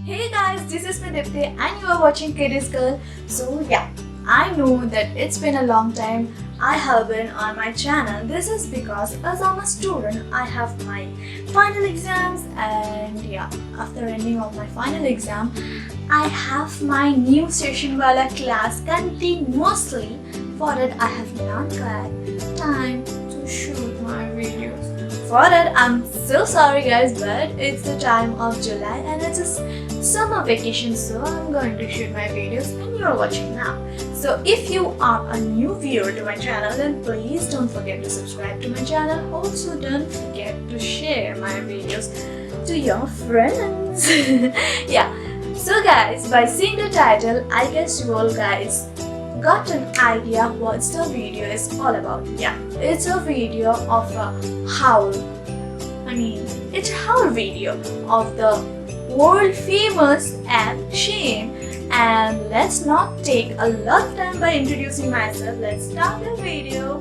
Hey guys, this is Dipti and you are watching Kiddish Girl. So yeah, I know that it's been a long time I have been on my channel. This is because as I'm a student, I have my final exams and yeah, after ending of my final exam, I have my new session wala class continuously. For it, I have not got time to shoot my videos. For that, I'm so sorry guys, but it's the time of July and it's a summer vacation, so I'm going to shoot my videos and you're watching now. So if you are a new viewer to my channel, then please don't forget to subscribe to my channel. Also don't forget to share my videos to your friends. Yeah, so guys, by seeing the title, I guess you all guys got an idea what the video is all about. Yeah, it's a video of a haul. It's a haul video of the world famous app Shein. And let's not take a lot of time by introducing myself. Let's start the video.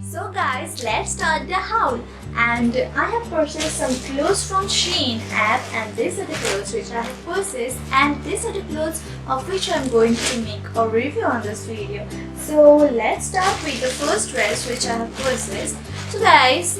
So guys, let's start the haul. And I have purchased some clothes from Shein app, and these are the clothes which I have purchased, and these are the clothes of which I'm going to make a review on this video. So let's start with the first dress which I have purchased. So guys,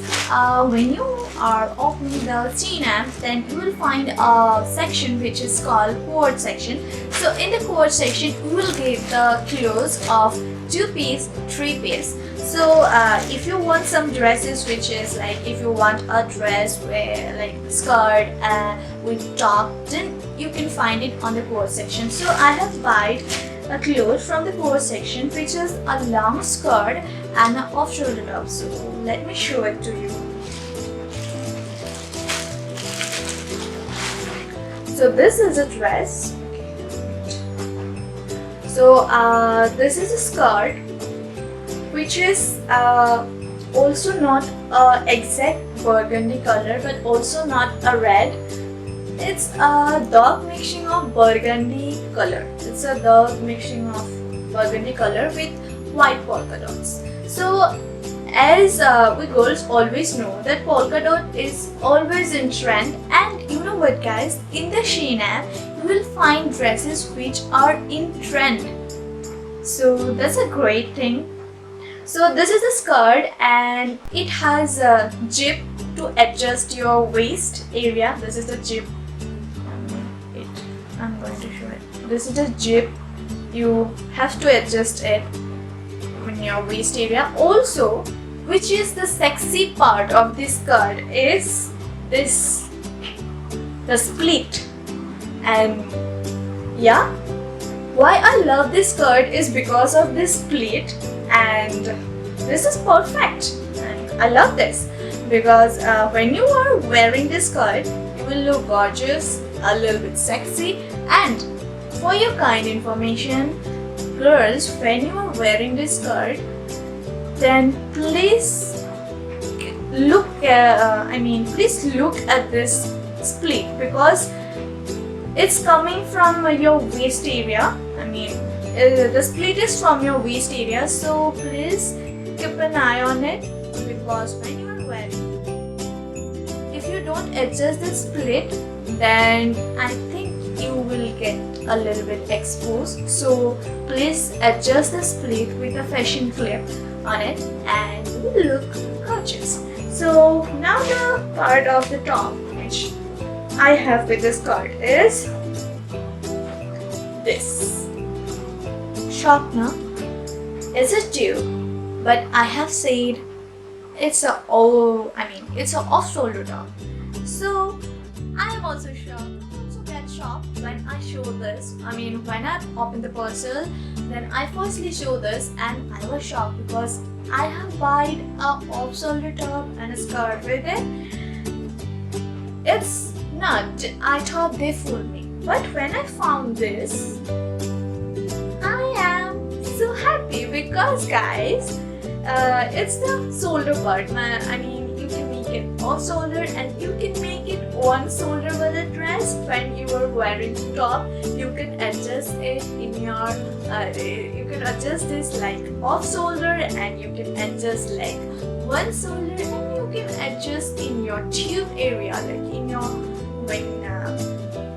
when you are opening the Shein app, then you will find a section which is called quote section. So in the quote section, you will get the clothes of 2-piece, 3-piece. So if you want some dresses, which is like if you want a dress where like skirt with top, then you can find it on the quote section. So I have bought a cloth from the quote section which is a long skirt and an off-shoulder top. So let me show it to you. So this is a dress. So this is a skirt which is also not exact burgundy color, but also not a red. It's a dark mixing of burgundy color. It's a dark mixing of burgundy color with white polka dots. So as we girls always know that polka dot is always in trend, and you know what guys, in the Shein app you will find dresses which are in trend. So that's a great thing. So this is a skirt and it has a zip to adjust your waist area. This is the zip. I'm going to show it. This is the zip. You have to adjust it in your waist area. Also, which is the sexy part of this skirt is this, the split. And yeah, why I love this skirt is because of this split. And this is perfect, and I love this because when you are wearing this skirt, you will look gorgeous, a little bit sexy. And for your kind information, girls, when you are wearing this skirt, then please look please look at this split, because it's coming from your waist area. The split is from your waist area, so please keep an eye on it, because when you are wearing, if you don't adjust the split, then I think you will get a little bit exposed. So please adjust the split with a fashion clip on it and you will look gorgeous. So now the part of the top which I have with this skirt is this. Short now is a tube, but I have said it's a it's a off-shoulder top. So I am also shocked. I also get shocked when I show this. When I open the parcel, then I firstly show this, and I was shocked because I have bought a off-shoulder top and a skirt with it. It's not. I thought they fooled me, but when I found this, so happy because guys, it's the shoulder part. You can make it off shoulder and you can make it one shoulder wala dress, when you are wearing top, you can adjust it in your you can adjust this like off shoulder, and you can adjust like one shoulder, and you can adjust in your tube area, like in your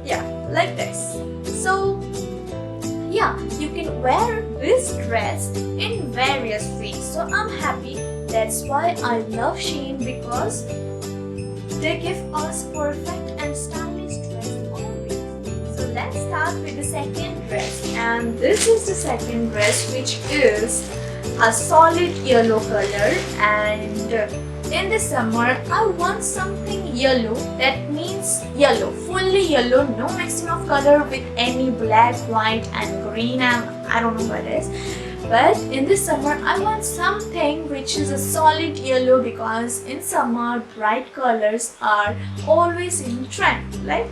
yeah, like this. So yeah, you can wear this dress in various ways. So I'm happy. That's why I love Shein, because they give us perfect and stylish dress always. So let's start with the second dress, and this is the second dress, which is a solid yellow color. And in the summer, I want something yellow. That means yellow, fully yellow, no mixing of color with any black, white and green, and I don't know what it is. But in the summer, I want something which is a solid yellow, because in summer, bright colors are always in trend, right?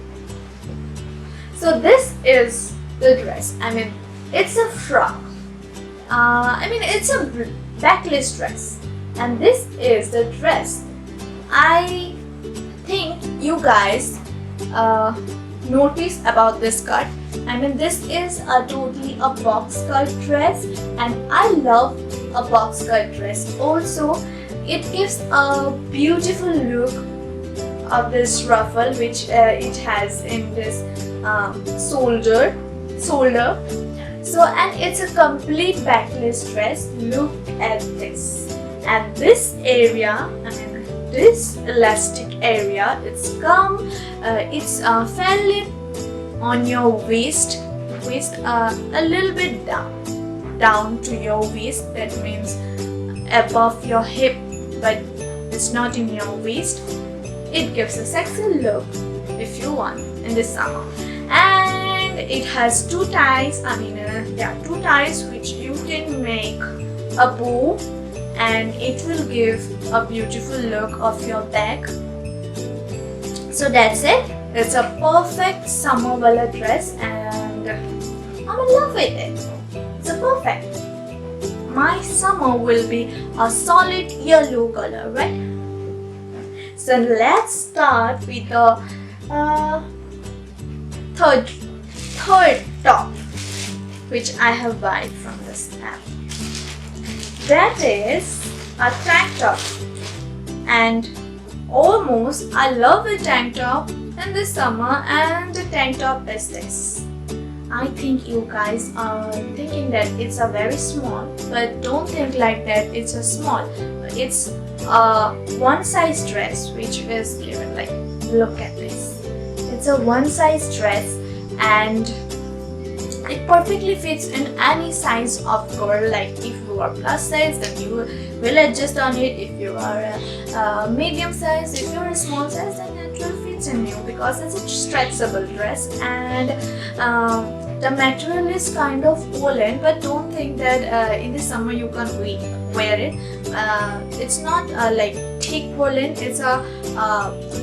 So this is the dress. I mean, it's a frock. It's a backless dress. And this is the dress. I think you guys notice about this cut. This is a totally a box cut dress, and I love a box cut dress. Also, it gives a beautiful look of this ruffle, which it has in this shoulder. So, and it's a complete backless dress. Look at this. And this area, this elastic area, it's fairly on your waist a little bit down to your waist. That means above your hip, but it's not in your waist. It gives a sexy look if you want in the summer. And it has two ties, two ties which you can make a bow, and it will give a beautiful look of your back. So that's it. It's a perfect summer wala dress, and I'm in love with it. It's a perfect. My summer will be a solid yellow color, right? So let's start with the third top, which I have bought from this app. That is a tank top, and almost I love a tank top in the summer, and the tank top is this. I think you guys are thinking that it's a very small, but don't think like that. It's a small. It's a one size dress which is given, like, look at this. It's a one size dress, and it perfectly fits in any size of girl. Like if you are plus size, then you will adjust on it. If you are a medium size, if you are a small size, then it will fit in you, because it's a stretchable dress. And the material is kind of woolen, but don't think that in the summer you can wear it. It's not like thick woolen, it's a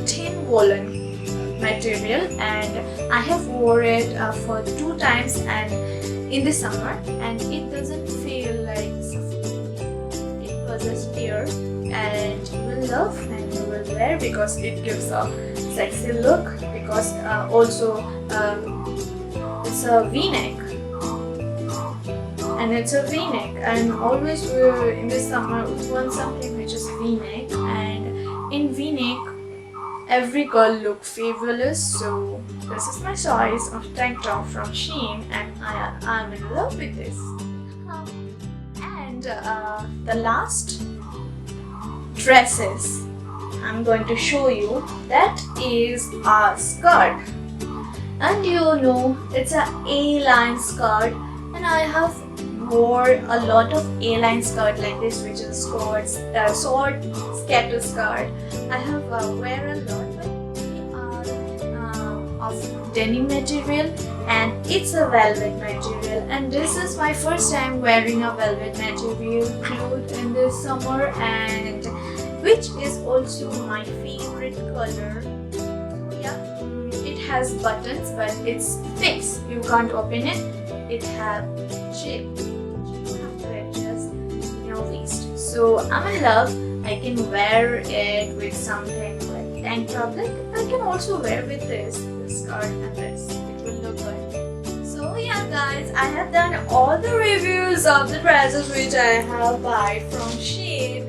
thin woolen material, and I have wore it for 2 times and in the summer, and it doesn't feel like suffocating. It possesses air, and you will love and you will wear, because it gives a sexy look. Because also it's a v-neck, and it's a v-neck, and always in the summer we want something which is v-neck, and in v-neck every girl look fabulous. So this is my choice of tank top from Shein, and I'm in love with this. And the last dresses I'm going to show you, that is a skirt. And you know, it's a A-line skirt, and I have wore a lot of A-line skirt like this, which is short scatter skirt. I have wear a lot, but they are of denim material, and it's a velvet material. And this is my first time wearing a velvet material cloth in this summer, and which is also my favorite color. It has buttons, but it's fixed. You can't open it. It has zip. You have to adjust your waist. So I'm in love. I can wear it with something like tank top. Like I can also wear with this skirt and this. It will look good. So yeah guys, I have done all the reviews of the dresses which I have bought from Shein.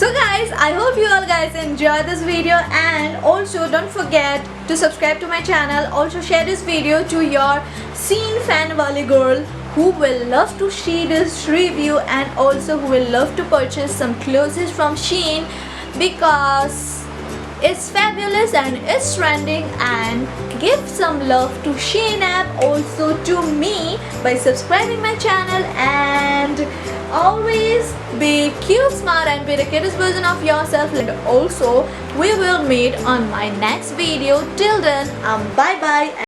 So guys, I hope you all guys enjoyed this video, and also don't forget to subscribe to my channel. Also share this video to your Shein fan wali girl who will love to see this review, and also who will love to purchase some clothes from Shein because it's fabulous and it's trending. And give some love to Shein app also to me by subscribing my channel, and always be cute, smart, and be the cutest version of yourself. And also we will meet on my next video. Till then, bye bye.